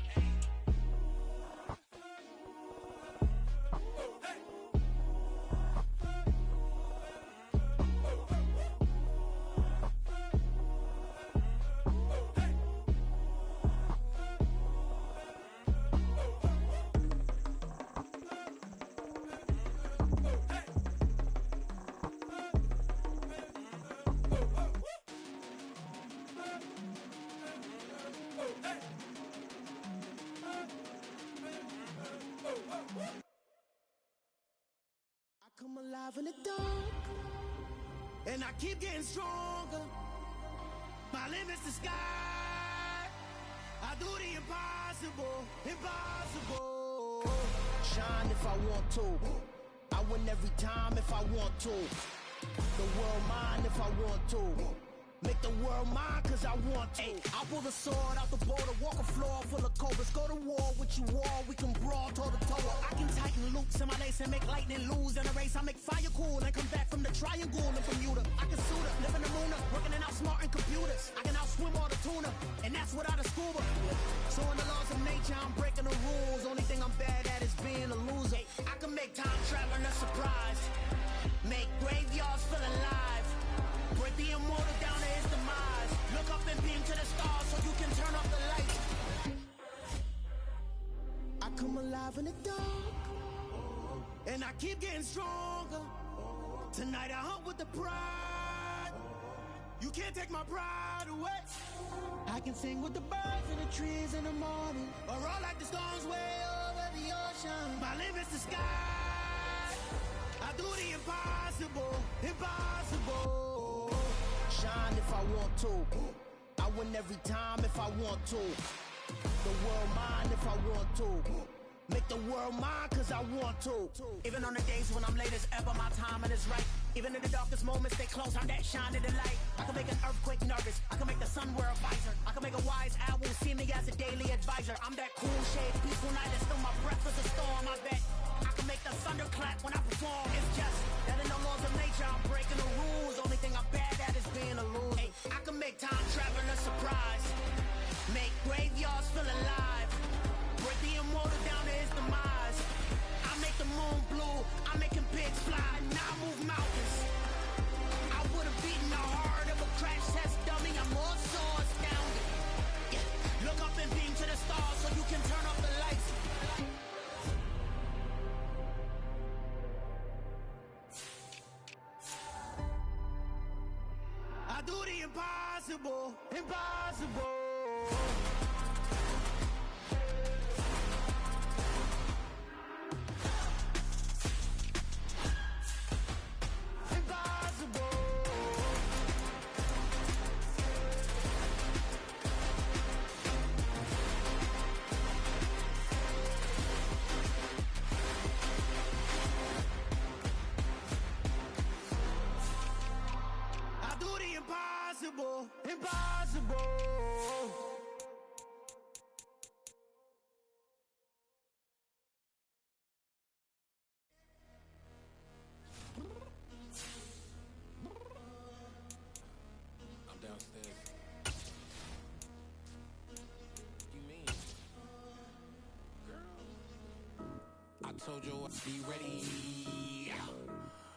alive in the dark, and I keep getting stronger. My limit's the sky. I do the impossible, impossible. Shine if I want to. I win every time if I want to. The world mine if I want to. Make the world mine cause I want to. I pull the sword out the border, walk a floor full of cobras. Go to war with you all, we can brawl toe to toe. I can tighten loops in my lace and make lightning lose in a race. I make fire cool and come back from the triangle in Bermuda. I can suit up, live in the moon, working and outsmarting computers. I can outswim all the tuna, and that's without a scuba. So in the laws of nature, I'm breaking the rules. Only thing I'm bad at is being a loser. I can make time traveling a surprise, make graveyards feel alive, break the immortal down to his demise. Look up and beam to the stars so you can turn off the lights. I come alive in the dark, and I keep getting stronger. Tonight I hunt with the pride. You can't take my pride away. I can sing with the birds and the trees in the morning, or roll like the storms way over the ocean. My limit's the sky. I do the impossible, impossible. Shine if I want to. I win every time if I want to. The world mine if I want to. Make the world mine cause I want to. Even on the days when I'm late as ever, my timing is right. Even in the darkest moments, stay close, I'm that shining the light. I can make an earthquake nervous, I can make the sun wear a visor. I can make a wise owl see me as a daily advisor. I'm that cool shade, peaceful night, and still my breath is a storm. I bet I can make the thunder clap when I perform. It's just that in the laws of nature, I'm breaking the rules. Only thing I'm bad at is being a loser. I can make time travel a surprise, make graveyards feel alive, break the immortal down to his demise. I make the moon blue, I'm making pigs fly, now I move mountains. I would've beaten the heart of a crash test dummy, I'm more so astounded. Yeah. Look up and beam to the stars so you can turn off the lights. I do the impossible, impossible. Impossible, impossible. I'm downstairs. You mean? Girl, I told you I'd be ready.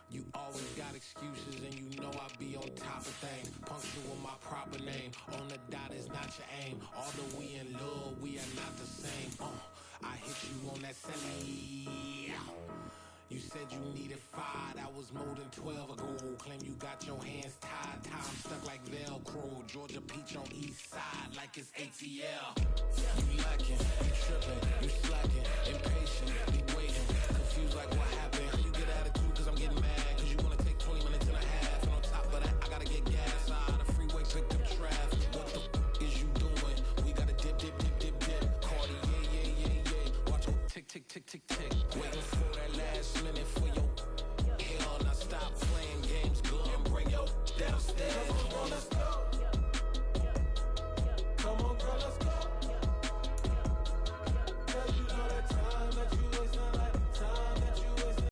You always got excuses and you know I be on top of things. Punctual with my proper name. On the dot is not your aim. Although we in love, we are not the same. I hit you on that celly. You said you needed 5, that was more than 12 ago. Claim you got your hands tied, time stuck like Velcro. Georgia Peach on east side like it's ATL. You lacking, you tripping, you slacking, impatient, you waiting, confused like what happened. You get attitude cause I'm getting mad, cause you wanna take 20 minutes and a half. And on top of that, I gotta get gas out of the freeway, picked up traffic. What the f is you doing? We gotta dip, dip, dip, dip, dip. Cardi, yeah. Watch tick, tick, tick, tick, tick.